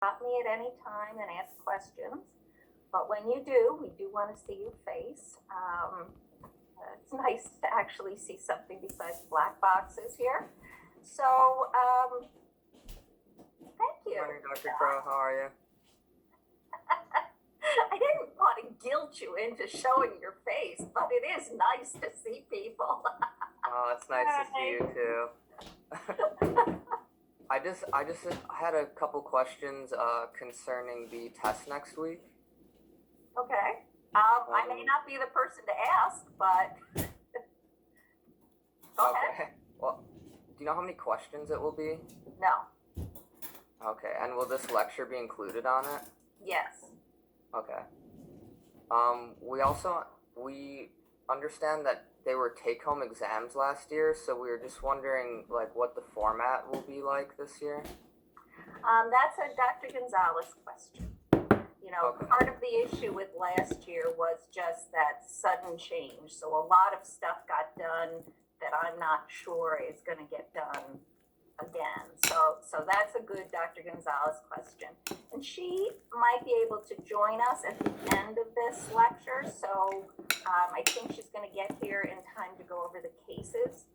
stop me at any time and ask questions. But when you do, we do want to see your face. It's nice to actually see something besides black boxes here. So, thank you. Good morning, Dr. Crow. How are you? I didn't want to guilt you into showing your face, but it is nice to see people. Oh, it's nice to see you too. I just had a couple questions concerning the test next week. Okay. I may not be the person to ask, but go ahead. Well, do you know how many questions it will be? No. Okay, and will this lecture be included on it? Yes. Okay. We understand that they were take-home exams last year, so we were just wondering like what the format will be like this year. That's a Dr. Gonzalez question. You know, Okay. Part of the issue with last year was just that sudden change. So a lot of stuff got done that I'm not sure is going to get done again. So that's a good Dr. Gonzalez question. And she might be able to join us at the end of this lecture. So I think she's going to get here in time to go over the cases.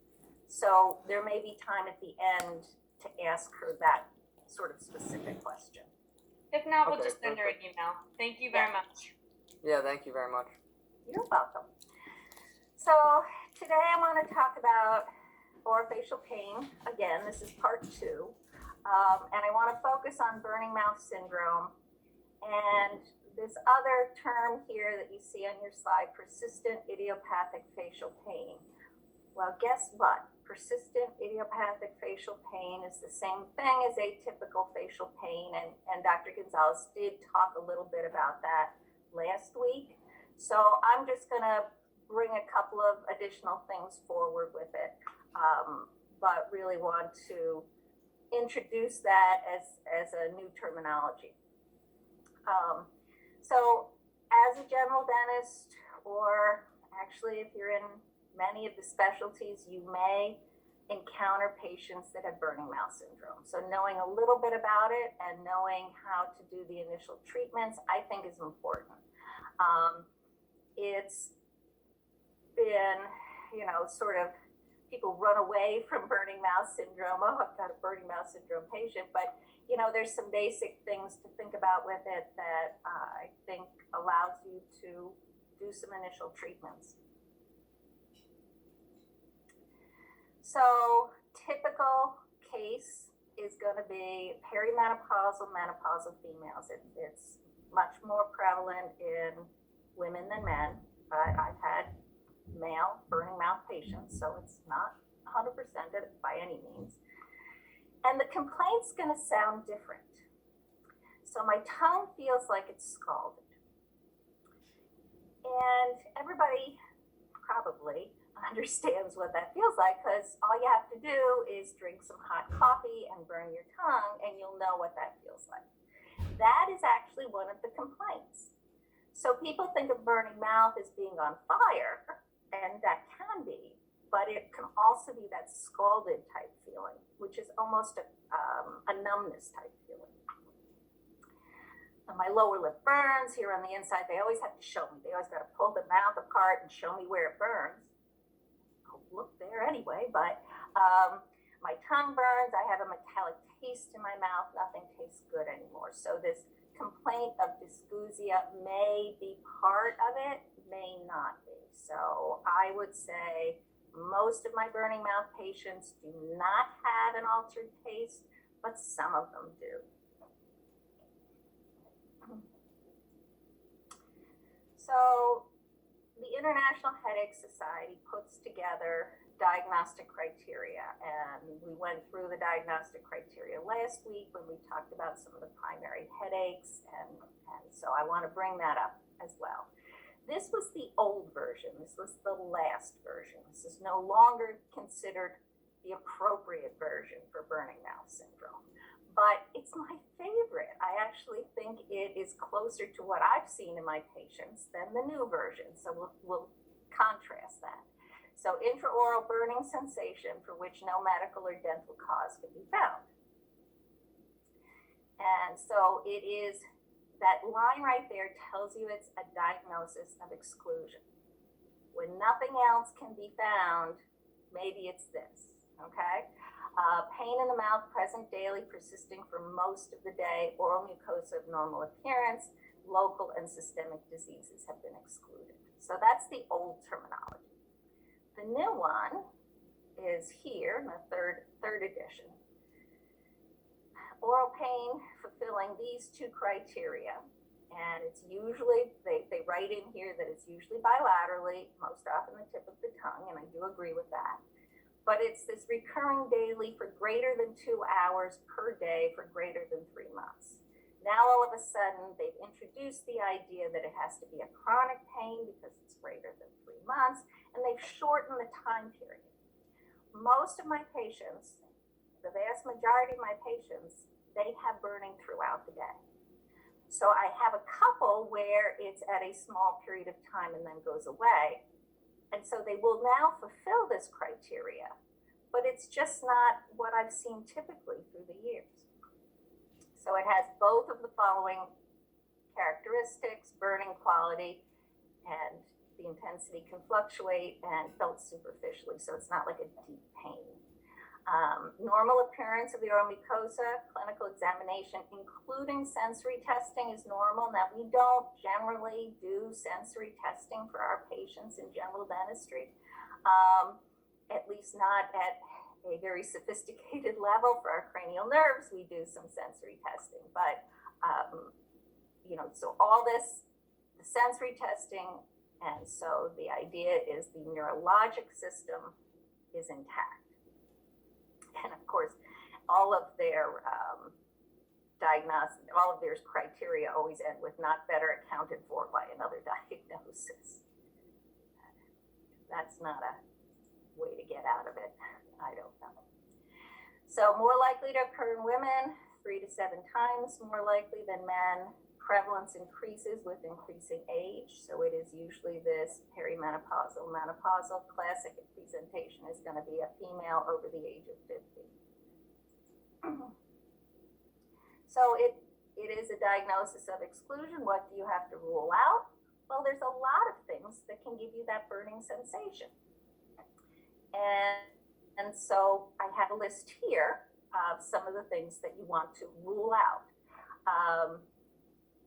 So there may be time at the end to ask her that sort of specific question. If not, we'll Okay, just send her an perfect. email. Thank you very much. Yeah, thank you very much. You're welcome. So today I want to talk about orofacial pain. Again, this is part 2. And I want to focus on burning mouth syndrome and this other term here that you see on your slide, persistent idiopathic facial pain. Well, guess what? Persistent idiopathic facial pain is the same thing as atypical facial pain, and Dr. Gonzalez did talk a little bit about that last week. So I'm just going to bring a couple of additional things forward with it, but really want to introduce that as a new terminology. So as a general dentist, or actually if you're in many of the specialties, you may encounter patients that have burning mouth syndrome. So knowing a little bit about it and knowing how to do the initial treatments, I think is important. It's been, sort of people run away from burning mouth syndrome. Oh, I've got a burning mouth syndrome patient. But, there's some basic things to think about with it that I think allows you to do some initial treatments. So typical case is going to be perimenopausal, menopausal females. It's much more prevalent in women than men, but I've had male burning mouth patients, so it's not 100% by any means. And the complaint's going to sound different. So my tongue feels like it's scalded. And everybody probably understands what that feels like, because all you have to do is drink some hot coffee and burn your tongue, and you'll know what that feels like. That is actually one of the complaints. So people think of burning mouth as being on fire, and that can be, but it can also be that scalded type feeling, which is almost a numbness type feeling. And my lower lip burns here on the inside. They always have to show me. They always got to pull the mouth apart and show me where it burns. I'll look there anyway, but my tongue burns. I have a metallic taste in my mouth. Nothing tastes good anymore. So this complaint of dysgeusia may be part of it, may not be. So I would say most of my burning mouth patients do not have an altered taste, but some of them do. So the International Headache Society puts together diagnostic criteria, and we went through the diagnostic criteria last week when we talked about some of the primary headaches, and so I want to bring that up as well. This was the old version. This was the last version. This is no longer considered the appropriate version for burning mouth syndrome, but it's my favorite. I actually think it is closer to what I've seen in my patients than the new version, so we'll contrast that. So intraoral burning sensation for which no medical or dental cause can be found. And so it is, that line right there tells you it's a diagnosis of exclusion. When nothing else can be found, maybe it's this, okay? Pain in the mouth present daily, persisting for most of the day, oral mucosa of normal appearance, local and systemic diseases have been excluded. So that's the old terminology. The new one is here in the third edition. Oral pain fulfilling these two criteria, and it's usually, they write in here that it's usually bilaterally, most often the tip of the tongue, and I do agree with that. But it's this recurring daily for greater than 2 hours per day for greater than 3 months. Now all of a sudden they've introduced the idea that it has to be a chronic pain because it's greater than 3 months, and they've shortened the time period. Most of my patients, the vast majority of my patients, they have burning throughout the day. So I have a couple where it's at a small period of time and then goes away. And so they will now fulfill this criteria, but it's just not what I've seen typically through the years. So it has both of the following characteristics: burning quality, and the intensity can fluctuate and felt superficially, so it's not like a deep pain. Normal appearance of the oral mucosa, clinical examination, including sensory testing, is normal. Now, we don't generally do sensory testing for our patients in general dentistry, at least not at a very sophisticated level. For our cranial nerves, we do some sensory testing, but, so all this, the sensory testing, and so the idea is the neurologic system is intact. And of course, all of their diagnostic, all of their criteria always end with not better accounted for by another diagnosis. That's not a way to get out of it. I don't know. So more likely to occur in women, 3 to 7 times more likely than men. Prevalence increases with increasing age, so it is usually this perimenopausal, menopausal. Classic presentation is going to be a female over the age of 50. So it is a diagnosis of exclusion. What do you have to rule out? Well, there's a lot of things that can give you that burning sensation. And so I have a list here of some of the things that you want to rule out.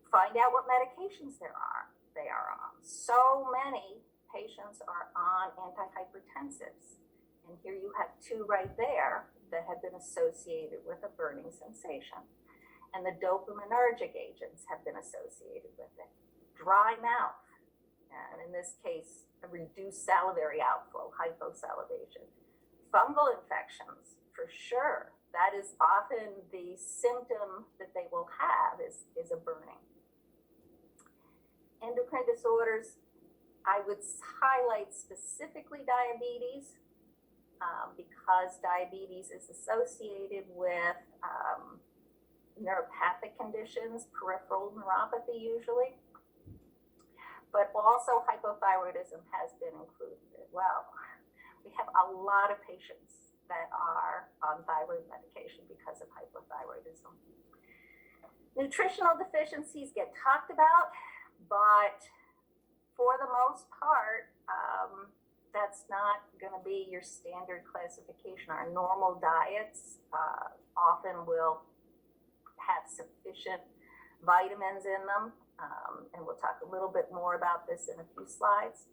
Find out what medications they are on. So many patients are on antihypertensives. And here you have 2 right there that have been associated with a burning sensation. And the dopaminergic agents have been associated with it. Dry mouth, and in this case, a reduced salivary outflow, hyposalivation. Fungal infections, for sure. That is often the symptom that they will have is a burning. Endocrine disorders, I would highlight specifically diabetes, because diabetes is associated with neuropathic conditions, peripheral neuropathy usually, but also hypothyroidism has been included as well. We have a lot of patients that are on thyroid medication because of hypothyroidism. Nutritional deficiencies get talked about, but for the most part, that's not going to be your standard classification. Our normal diets often will have sufficient vitamins in them, and we'll talk a little bit more about this in a few slides.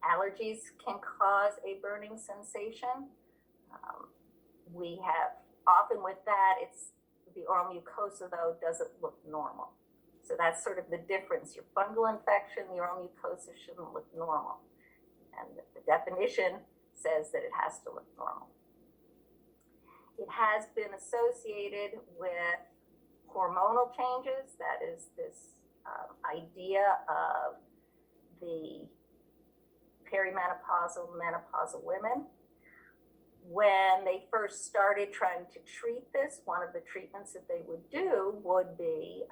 Allergies can cause a burning sensation. We have, often with that, it's the oral mucosa, though, doesn't look normal. So that's sort of the difference. Your fungal infection, the oral mucosa shouldn't look normal. And the definition says that it has to look normal. It has been associated with hormonal changes. That is this idea of the perimenopausal, menopausal women. When they first started trying to treat this, one of the treatments that they would do would be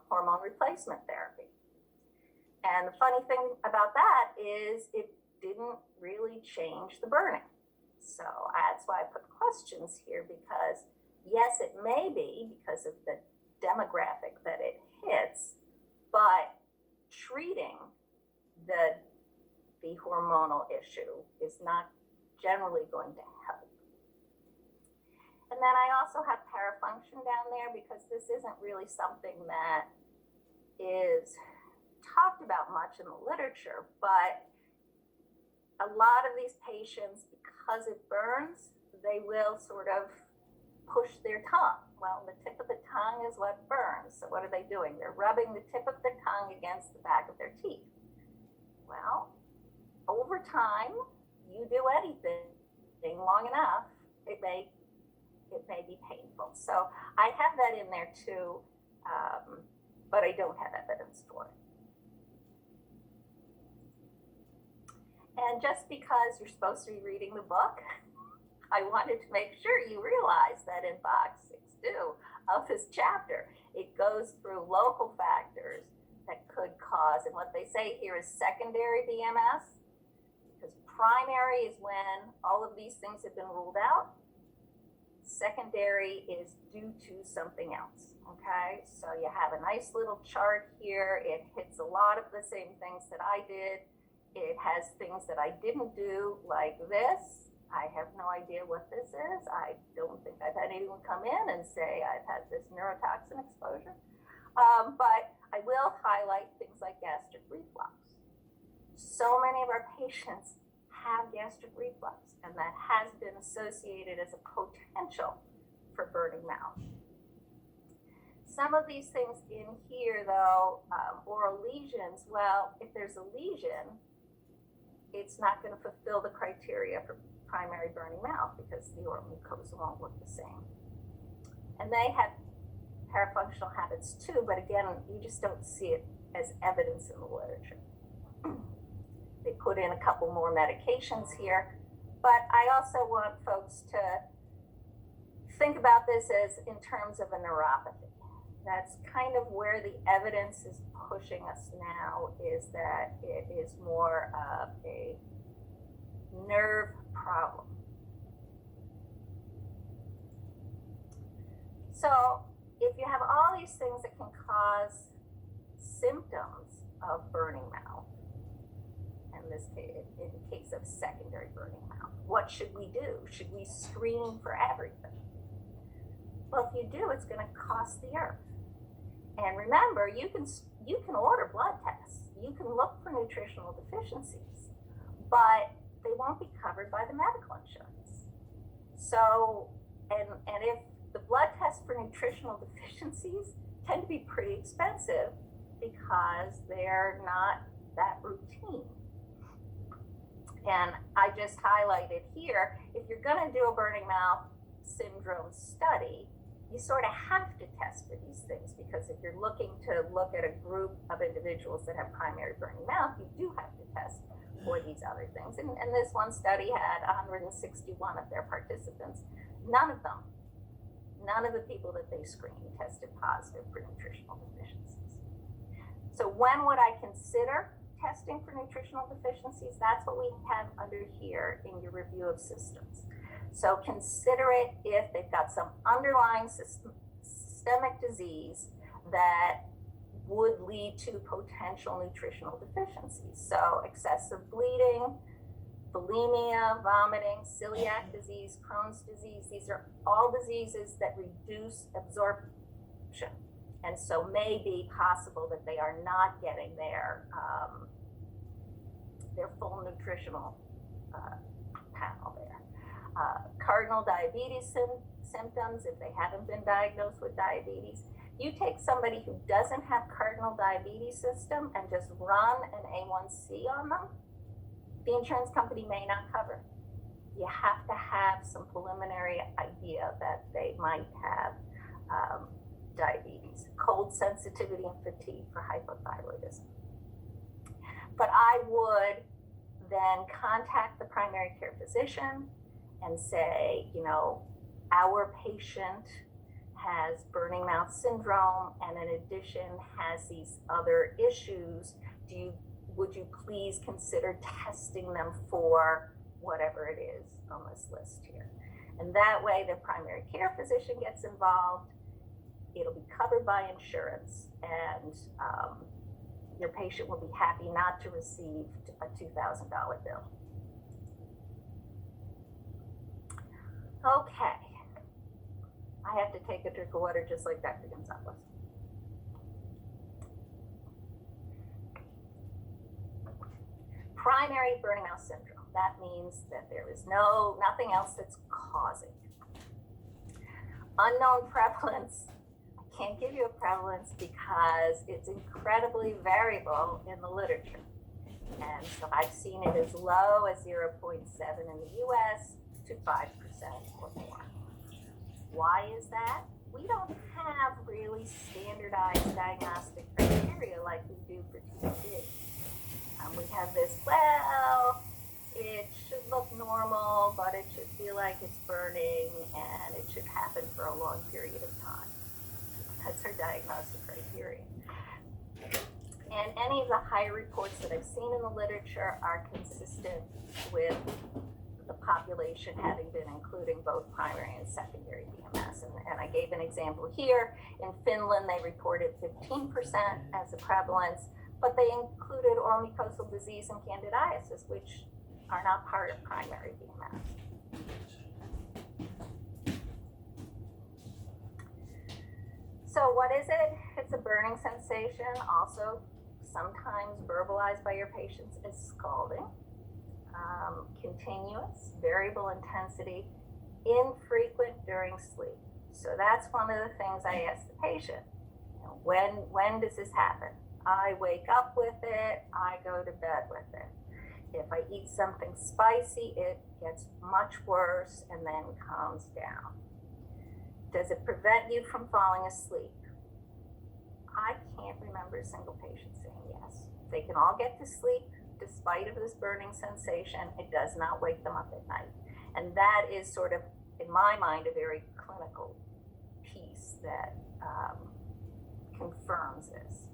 hormone replacement therapy. And the funny thing about that is it didn't really change the burning. So that's why I put questions here, because yes, it may be because of the demographic that it hits, but treating the hormonal issue is not generally going to help. And then I also have parafunction down there because this isn't really something that is talked about much in the literature, but a lot of these patients, because it burns, they will sort of push their tongue. Well, the tip of the tongue is what burns. So what are they doing? They're rubbing the tip of their tongue against the back of their teeth. Well, over time, you do anything long enough, it may be painful. So I have that in there too, but I don't have evidence for it. And just because you're supposed to be reading the book, I wanted to make sure you realize that in box 6.2 of this chapter, it goes through local factors that could cause, and what they say here is secondary BMS, because primary is when all of these things have been ruled out. Secondary is due to something else, okay? So you have a nice little chart here. It hits a lot of the same things that I did. It has things that I didn't do, like this. I have no idea what this is. I don't think I've had anyone come in and say I've had this neurotoxin exposure. But I will highlight things like gastric reflux. So many of our patients have gastric reflux, and that has been associated as a potential for burning mouth. Some of these things in here, though, oral lesions, well, if there's a lesion, it's not going to fulfill the criteria for primary burning mouth because the oral mucosa won't look the same. And they have parafunctional habits too, but again, you just don't see it as evidence in the literature. They put in a couple more medications here, but I also want folks to think about this as in terms of a neuropathy. That's kind of where the evidence is pushing us now, is that it is more of a nerve problem. So if you have all these things that can cause symptoms of burning mouth, in this case, in the case of secondary burning mouth, what should we do? Should we screen for everything? Well, if you do, it's going to cost the earth. And remember, you can order blood tests. You can look for nutritional deficiencies, but they won't be covered by the medical insurance. So, and if the blood tests for nutritional deficiencies tend to be pretty expensive because they're not that routine. And I just highlighted here, if you're going to do a burning mouth syndrome study, you sort of have to test for these things, because if you're looking to look at a group of individuals that have primary burning mouth, you do have to test for these other things. And this one study had 161 of their participants. None of the people that they screened tested positive for nutritional deficiencies. So when would I consider testing for nutritional deficiencies? That's what we have under here in your review of systems. So consider it if they've got some underlying systemic disease that would lead to potential nutritional deficiencies. So excessive bleeding, bulimia, vomiting, celiac disease, Crohn's disease, these are all diseases that reduce absorption. And so may be possible that they are not getting their full nutritional panel there. Cardinal diabetes symptoms, if they haven't been diagnosed with diabetes. You take somebody who doesn't have cardinal diabetes system and just run an A1C on them, the insurance company may not cover. You have to have some preliminary idea that they might have diabetes, cold sensitivity and fatigue for hypothyroidism. But I would then contact the primary care physician and say, you know, our patient has burning mouth syndrome and in addition has these other issues. Would you please consider testing them for whatever it is on this list here? And that way, the primary care physician gets involved. It'll be covered by insurance, and your patient will be happy not to receive a $2,000 bill. Okay. I have to take a drink of water just like Dr. Gonzalez. Primary burning mouth syndrome. That means that there is nothing else that's causing it. Unknown prevalence. I can't give you a prevalence because it's incredibly variable in the literature. And so I've seen it as low as 0.7 in the US to 5% or more. Why is that? We don't have really standardized diagnostic criteria like we do for TBD. We have this, well, it should look normal, but it should feel like it's burning, and it should happen for a long period of time. That's our diagnostic criteria. And any of the higher reports that I've seen in the literature are consistent with the population having been including both primary and secondary BMS. And I gave an example here. In Finland, they reported 15% as a prevalence, but they included oral mucosal disease and candidiasis, which are not part of primary BMS. So what is it? It's a burning sensation, also sometimes verbalized by your patients as scalding, continuous, variable intensity, infrequent during sleep. So that's one of the things I ask the patient. You know, when does this happen? I wake up with it, I go to bed with it. If I eat something spicy, it gets much worse and then calms down. Does it prevent you from falling asleep? I can't remember a single patient saying yes. They can all get to sleep despite of this burning sensation. It does not wake them up at night. And that is sort of, in my mind, a very clinical piece that confirms this.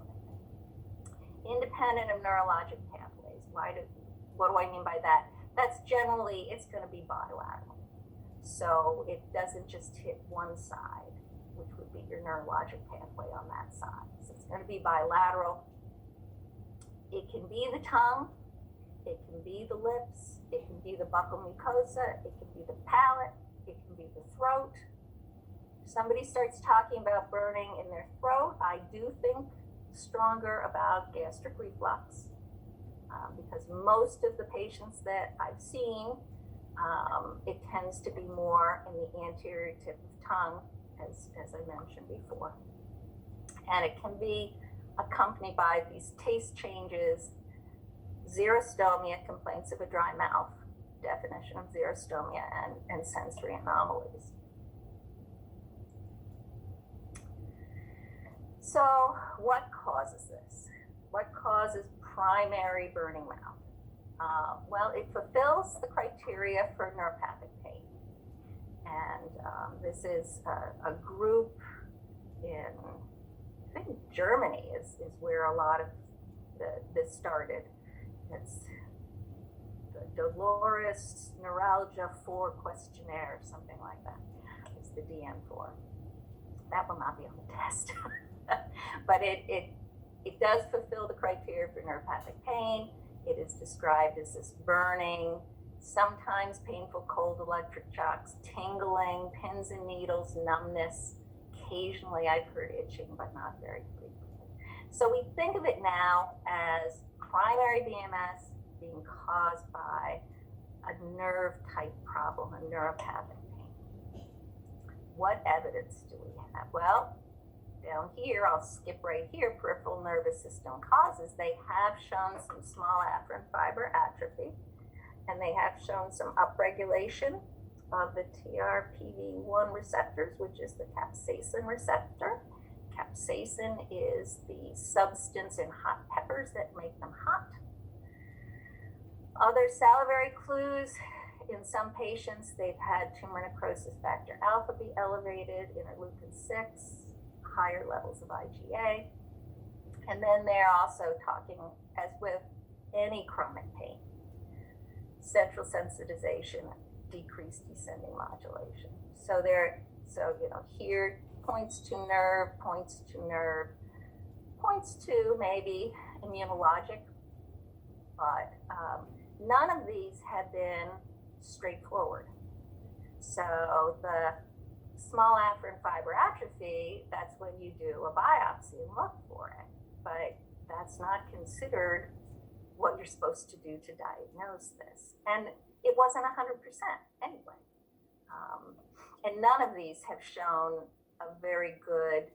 Independent of neurologic pathways. What do I mean by that? That's generally, it's going to be bilateral. So it doesn't just hit one side, which would be your neurologic pathway on that side. So it's going to be bilateral. It can be the tongue, it can be the lips, it can be the buccal mucosa, it can be the palate, it can be the throat. If somebody starts talking about burning in their throat, I do think stronger about gastric reflux, because most of the patients that I've seen, it tends to be more in the anterior tip of tongue, as I mentioned before. And it can be accompanied by these taste changes, xerostomia, complaints of a dry mouth, definition of xerostomia, and sensory anomalies. So what causes this? What causes primary burning mouth? Well, it fulfills the criteria for neuropathic pain. And this is a group in, I think Germany is where a lot of this started. It's the Dolores Neuralgia 4 questionnaire, something like that. It's the DN4. That will not be on the test. But it does fulfill the criteria for neuropathic pain. It is described as this burning, sometimes painful cold electric shocks, tingling, pins and needles, numbness. Occasionally I've heard itching, but not very frequently. So we think of it now as primary BMS being caused by a nerve type problem, a neuropathic pain. What evidence do we have? Well, down here, I'll skip right here, peripheral nervous system causes. They have shown some small afferent fiber atrophy, and they have shown some upregulation of the TRPV1 receptors, which is the capsaicin receptor. Capsaicin is the substance in hot peppers that make them hot. Other salivary clues, in some patients, they've had tumor necrosis factor alpha be elevated, interleukin 6, higher levels of IgA. And then they're also talking, as with any chronic pain, central sensitization decreased descending modulation. So here points to nerve, points to maybe immunologic, but none of these have been straightforward. So the small afferent fiber atrophy, that's when you do a biopsy and look for it, but that's not considered what you're supposed to do to diagnose this. And it wasn't 100% anyway. And none of these have shown a very good,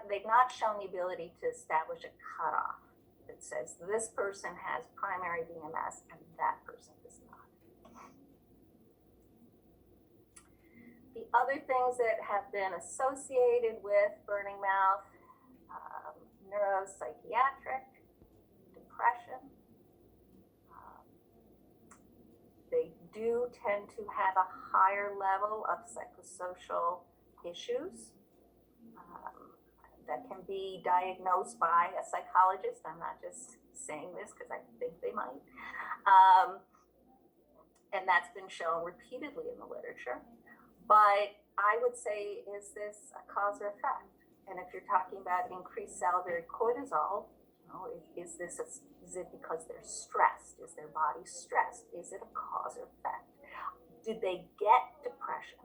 they've not shown the ability to establish a cutoff that says this person has primary VMS and that person does not. The other things that have been associated with burning mouth, neuropsychiatric, depression. They do tend to have a higher level of psychosocial issues that can be diagnosed by a psychologist. I'm not just saying this because I think they might. And that's been shown repeatedly in the literature. But I would say, is this a cause or effect? And if you're talking about increased salivary cortisol, is it because they're stressed? Is their body stressed? Is it a cause or effect? Did they get depression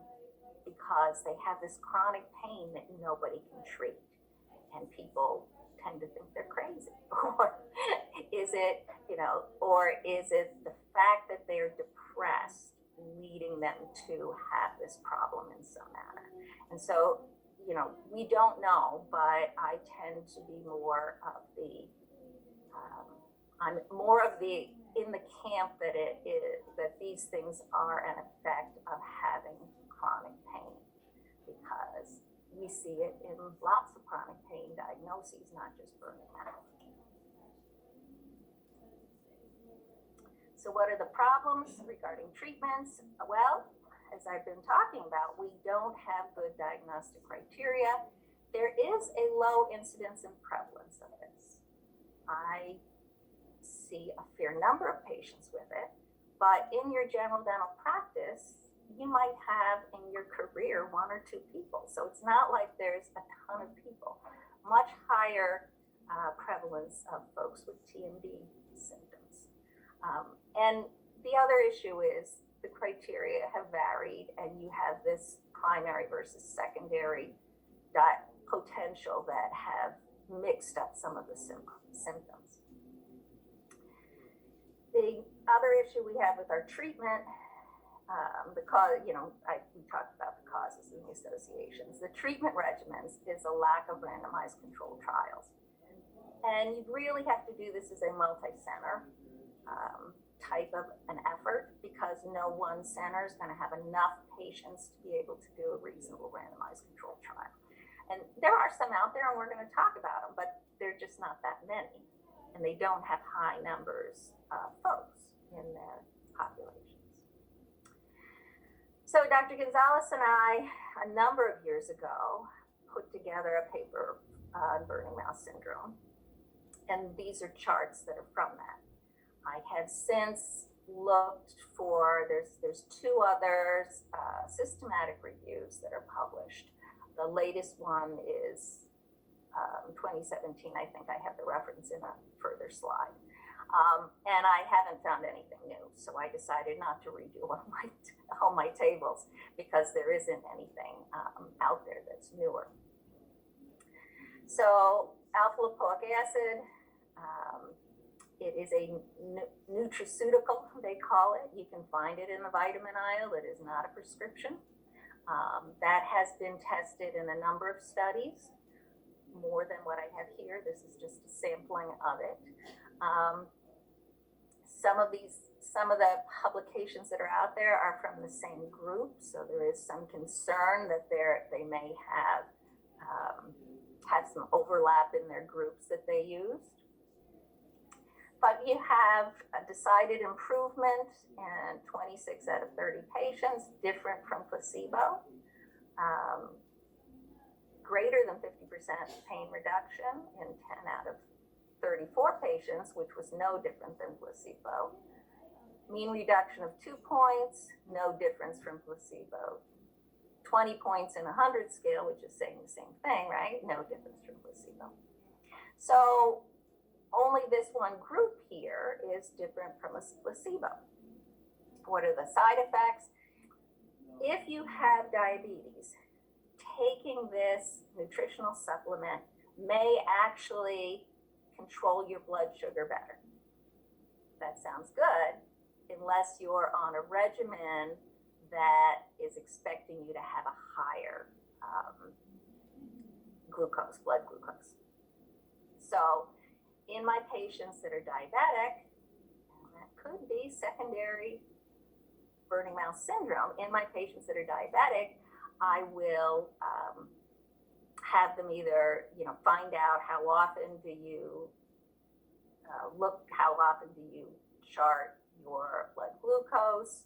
because they have this chronic pain that nobody can treat? And people tend to think they're crazy. Or is it, or is it the fact that they're depressed leading them to have this problem in some manner? And so, we don't know, but I tend to be more of the, I'm more of the, in the camp that that these things are an effect of having chronic pain, because we see it in lots of chronic pain diagnoses, not just burning mouth. So what are the problems regarding treatments? Well, as I've been talking about, we don't have good diagnostic criteria. There is a low incidence and prevalence of this. I see a fair number of patients with it, but in your general dental practice, you might have in your career 1 or 2 people. So it's not like there's a ton of people. Much higher prevalence of folks with TMD symptoms. And the other issue is the criteria have varied, and you have this primary versus secondary potential that have mixed up some of the symptoms. The other issue we have with our treatment, we talked about the causes and the associations. The treatment regimens is a lack of randomized controlled trials. And you really have to do this as a multi-center type of an effort, because no one center is going to have enough patients to be able to do a reasonable randomized controlled trial. And there are some out there, and we're going to talk about them, but they're just not that many. And they don't have high numbers of folks in their populations. So Dr. Gonzalez and I, a number of years ago, put together a paper on burning mouth syndrome. And these are charts that are from that. I have since looked for, there's 2 others, systematic reviews that are published. The latest one is 2017. I think I have the reference in a further slide. And I haven't found anything new. So I decided not to redo all my tables, because there isn't anything out there that's newer. So alpha lipoic acid, it is a nutraceutical, they call it. You can find it in the vitamin aisle. It is not a prescription. That has been tested in a number of studies, more than what I have here. This is just a sampling of it. Some of the publications that are out there are from the same group, so there is some concern that they may have some overlap in their groups that they used. But you have a decided improvement in 26 out of 30 patients, different from placebo. Greater than 50% pain reduction in 10 out of 34 patients, which was no different than placebo. Mean reduction of 2 points, no difference from placebo. 20 points in a 100 scale, which is saying the same thing, right? No difference from placebo. So only this one group here is different from a placebo. What are the side effects? If you have diabetes, taking this nutritional supplement may actually control your blood sugar better. That sounds good, unless you're on a regimen that is expecting you to have a higher glucose, blood glucose. So in my patients that are diabetic, and that could be secondary burning mouth syndrome, in my patients that are diabetic, I will have them either, find out how often do you how often do you chart your blood glucose.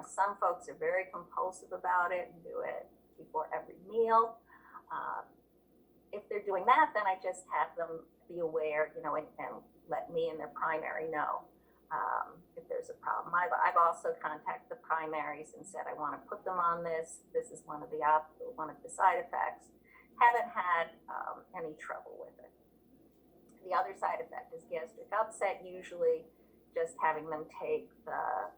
Some folks are very compulsive about it and do it before every meal. If they're doing that, then I just have them be aware, and let me and their primary know if there's a problem. I've also contacted the primaries and said I want to put them on this. This is one of the side effects. Haven't had any trouble with it. The other side effect is gastric upset. Usually, just having them take the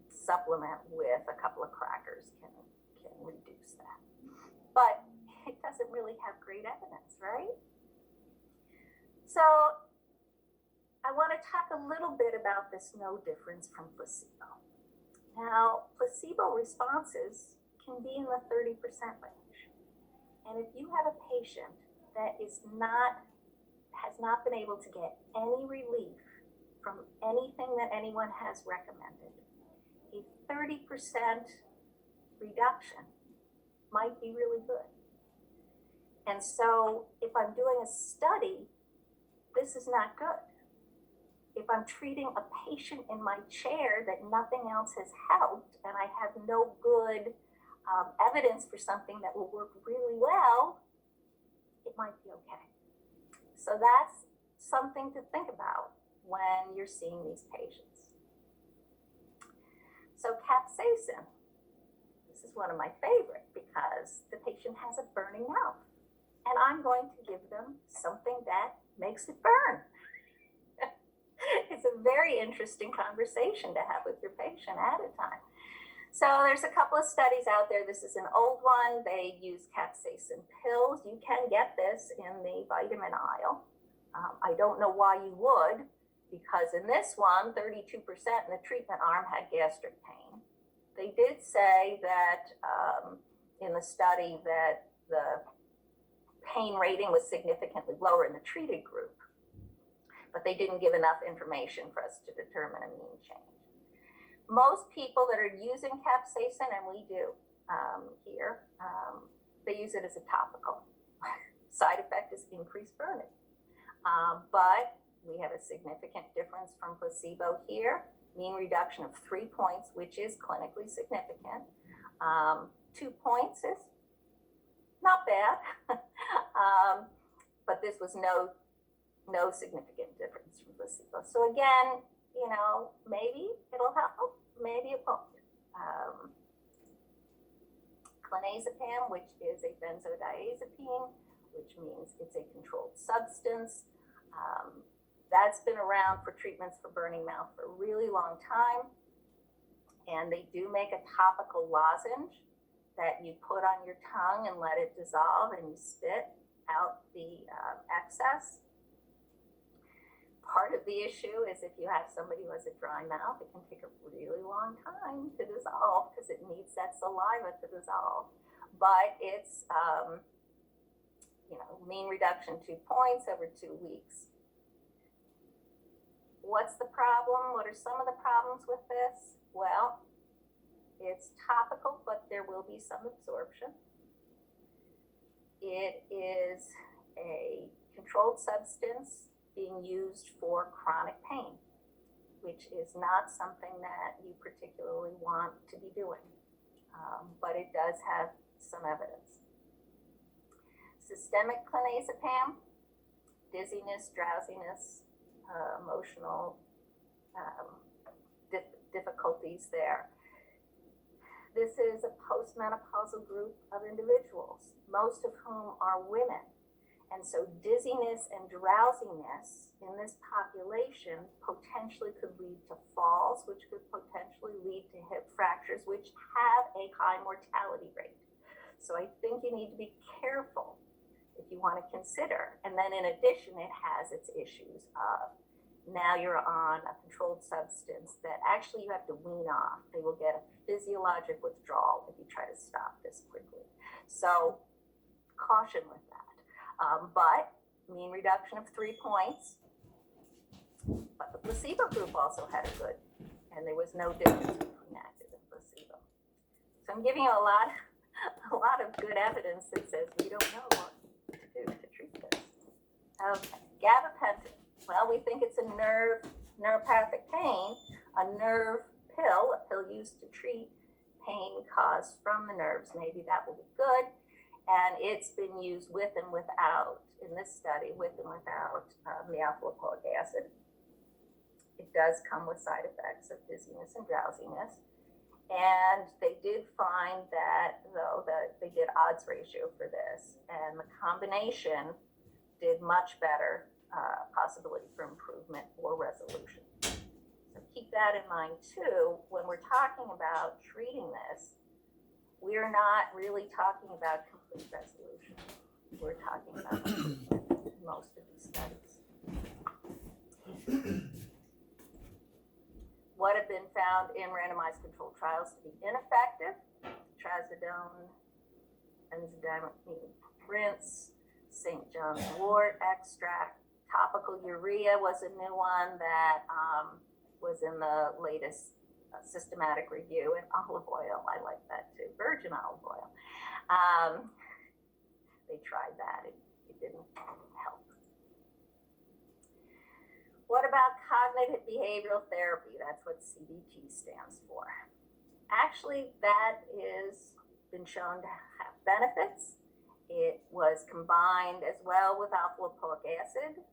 supplement with a couple of crackers can reduce that. But it doesn't really have great evidence, right? So I want to talk a little bit about this no difference from placebo. Now, placebo responses can be in the 30% range. And if you have a patient that has not been able to get any relief from anything that anyone has recommended, a 30% reduction might be really good. And so if I'm doing a study, this is not good. If I'm treating a patient in my chair that nothing else has helped, and I have no good evidence for something that will work really well, it might be okay. So that's something to think about when you're seeing these patients. So capsaicin, this is one of my favorite because the patient has a burning mouth, and I'm going to give them something that makes it burn. It's a very interesting conversation to have with your patient at a time. So there's a couple of studies out there. This is an old one. They use Capsaicin Pills. You can get this in the vitamin aisle. I don't know why you would, because in this one, 32% in the treatment arm had gastric pain. They did say that in the study that the pain rating was significantly lower in the treated group, but they didn't give enough information for us to determine a mean change. Most people that are using capsaicin, and we do here, they use it as a topical. Side effect is increased burning. But we have a significant difference from placebo here. Mean reduction of 3 points, which is clinically significant. 2 points is not bad, but this was no significant difference from placebo. So again, maybe it'll help, maybe it won't. Clinazepam, which is a benzodiazepine, which means it's a controlled substance. That's been around for treatments for burning mouth for a really long time. And they do make a topical lozenge that you put on your tongue and let it dissolve, and you spit out the excess. Part of the issue is if you have somebody who has a dry mouth, it can take a really long time to dissolve because it needs that saliva to dissolve. But it's, mean reduction 2 points over 2 weeks. What's the problem? What are some of the problems with this? Well, it's topical, but there will be some absorption. It is a controlled substance being used for chronic pain, which is not something that you particularly want to be doing, but it does have some evidence. Systemic clinazepam, dizziness, drowsiness, emotional difficulties there. This is a postmenopausal group of individuals, most of whom are women. And so dizziness and drowsiness in this population potentially could lead to falls, which could potentially lead to hip fractures, which have a high mortality rate. So I think you need to be careful if you want to consider. And then in addition, it has its issues of now you're on a controlled substance that actually you have to wean off. They will get a physiologic withdrawal if you try to stop this quickly. So caution with that. But mean reduction of 3 points. But the placebo group also had a good, and there was no difference between active and placebo. So I'm giving you a lot of good evidence that says we don't know what to do to treat this. Okay, gabapentin. Well, we think it's a neuropathic pain, a nerve pill, a pill used to treat pain caused from the nerves. Maybe that will be good. And it's been used with and without, in this study, with and without lipoic acid. It does come with side effects of dizziness and drowsiness. And they did find that, though, that they did odds ratio for this. And the combination did much better, possibility for improvement or resolution. So keep that in mind, too, when we're talking about treating this. We're not really talking about complete resolution. We're talking about most of these studies. What have been found in randomized controlled trials to be ineffective? Trazodone, benzodiazepine rinse, St. John's wort extract, topical urea was a new one that was in the latest systematic review, and olive oil, I like that too, virgin olive oil. They tried that, it didn't help. What about cognitive behavioral therapy? That's what CBT stands for. Actually, that is been shown to have benefits. It was combined as well with alpha-lipoic acid.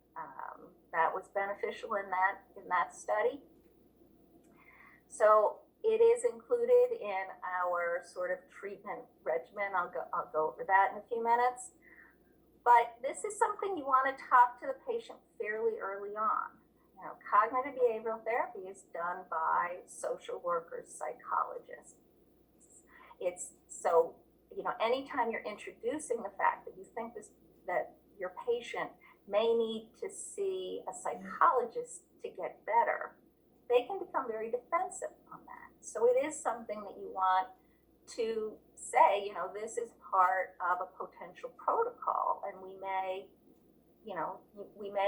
That was beneficial in that study. So it is included in our sort of treatment regimen. I'll go over that in a few minutes. But this is something you want to talk to the patient fairly early on. You know, cognitive behavioral therapy is done by social workers, psychologists. It's so, you know, anytime you're introducing the fact that you think that your patient may need to see a psychologist to get better, they can become very defensive on that. So it is something that you want to say, you know, this is part of a potential protocol, and we may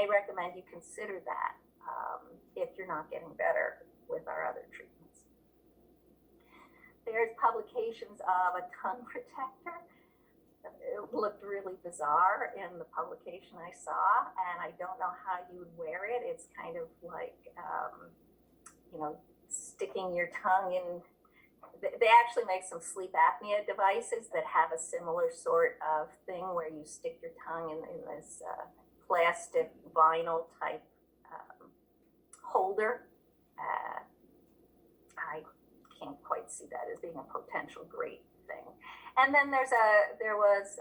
recommend you consider that if you're not getting better with our other treatments. There's publications of a tongue protector. It looked really bizarre in the publication I saw, and I don't know how you would wear it. It's kind of like sticking your tongue in. They actually make some sleep apnea devices that have a similar sort of thing where you stick your tongue in this plastic vinyl type holder. I can't quite see that as being a potential great thing. And then there was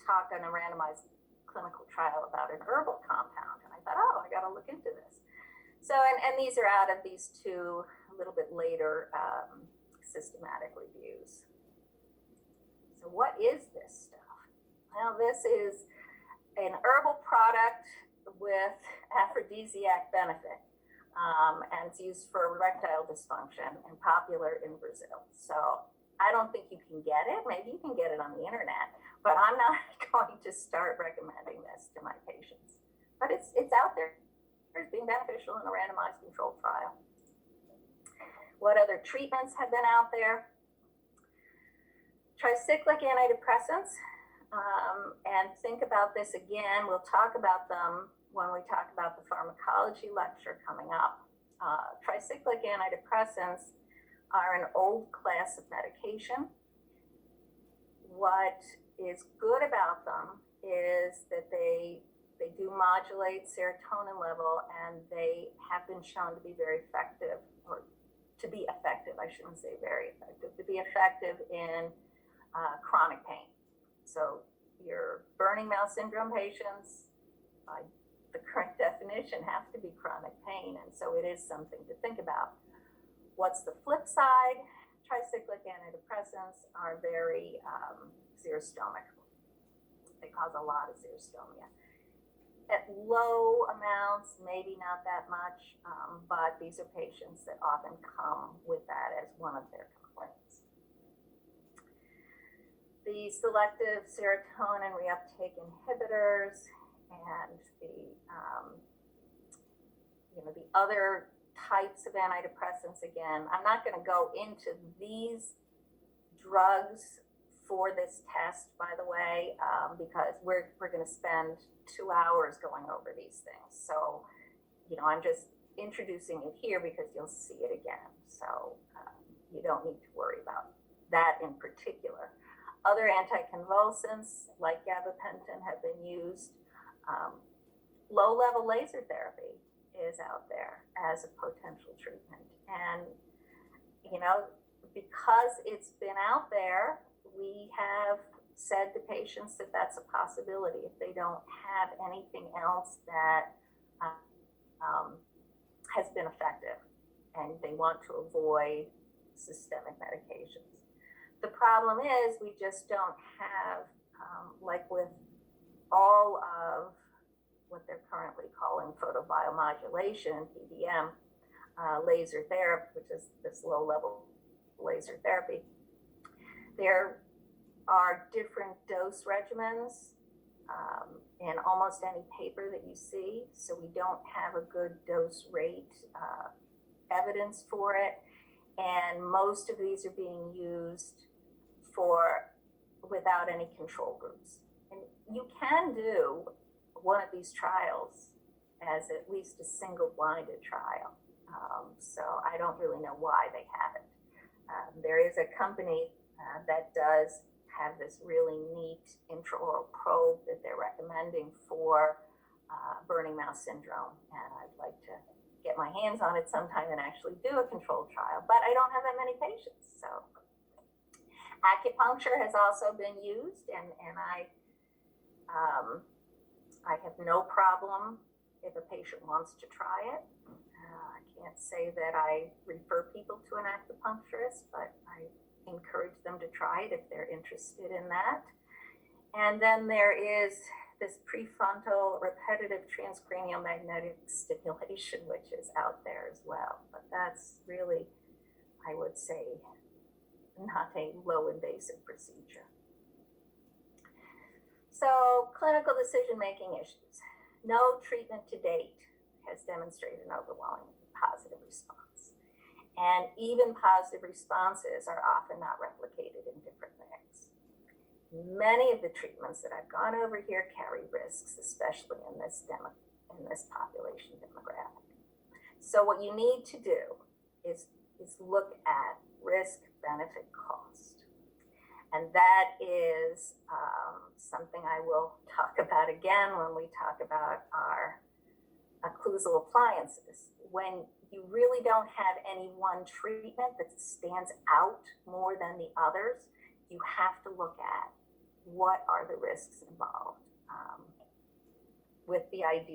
talk on a randomized clinical trial about an herbal compound, and I thought, I got to look into this. So, and these are out of these two a little bit later systematic reviews. So what is this stuff? Well, this is an herbal product with aphrodisiac benefit, and it's used for erectile dysfunction and popular in Brazil. So I don't think you can get it. Maybe you can get it on the internet, but I'm not going to start recommending this to my patients. But it's out there. It's being beneficial in a randomized controlled trial. What other treatments have been out there? Tricyclic antidepressants, and think about this again. We'll talk about them when we talk about the pharmacology lecture coming up. Tricyclic antidepressants are an old class of medication. What is good about them is that they They do modulate serotonin level, and they have been shown to be very effective, or to be effective, I shouldn't say very effective, to be effective in chronic pain. So your burning mouth syndrome patients, by the correct definition, have to be chronic pain, and so it is something to think about. What's the flip side? Tricyclic antidepressants are very xerostomic. They cause a lot of xerostomia. At low amounts, maybe not that much, but these are patients that often come with that as one of their complaints. The selective serotonin reuptake inhibitors and the other types of antidepressants, again, I'm not going to go into these drugs for this test, by the way, because we're going to spend 2 hours going over these things. So, I'm just introducing it here because you'll see it again. So you don't need to worry about that in particular. Other anticonvulsants like gabapentin have been used. Low-level laser therapy is out there as a potential treatment. And, because it's been out there, we have said to patients that that's a possibility if they don't have anything else that has been effective and they want to avoid systemic medications. The problem is we just don't have, like with all of what they're currently calling photobiomodulation, PBM, laser therapy, which is this low-level laser therapy, there are different dose regimens in almost any paper that you see, so we don't have a good dose rate evidence for it, and most of these are being used without any control groups. And you can do one of these trials as at least a single blinded trial, so I don't really know why they haven't. There is a company that does have this really neat intraoral probe that they're recommending for burning mouth syndrome, and I'd like to get my hands on it sometime and actually do a controlled trial, but I don't have that many patients. So acupuncture has also been used, and I have no problem if a patient wants to try it. I can't say that I refer people to an acupuncturist, but I encourage them to try it if they're interested in that. And then there is this prefrontal repetitive transcranial magnetic stimulation, which is out there as well. But that's really, I would say, not a low invasive procedure. So, clinical decision-making issues. No treatment to date has demonstrated an overwhelming positive response. And even positive responses are often not replicated in different things. Many of the treatments that I've gone over here carry risks, especially in this population demographic. So what you need to do is look at risk, benefit, cost. And that is something I will talk about again when we talk about our occlusal appliances. When you really don't have any one treatment that stands out more than the others, you have to look at what are the risks involved with the idea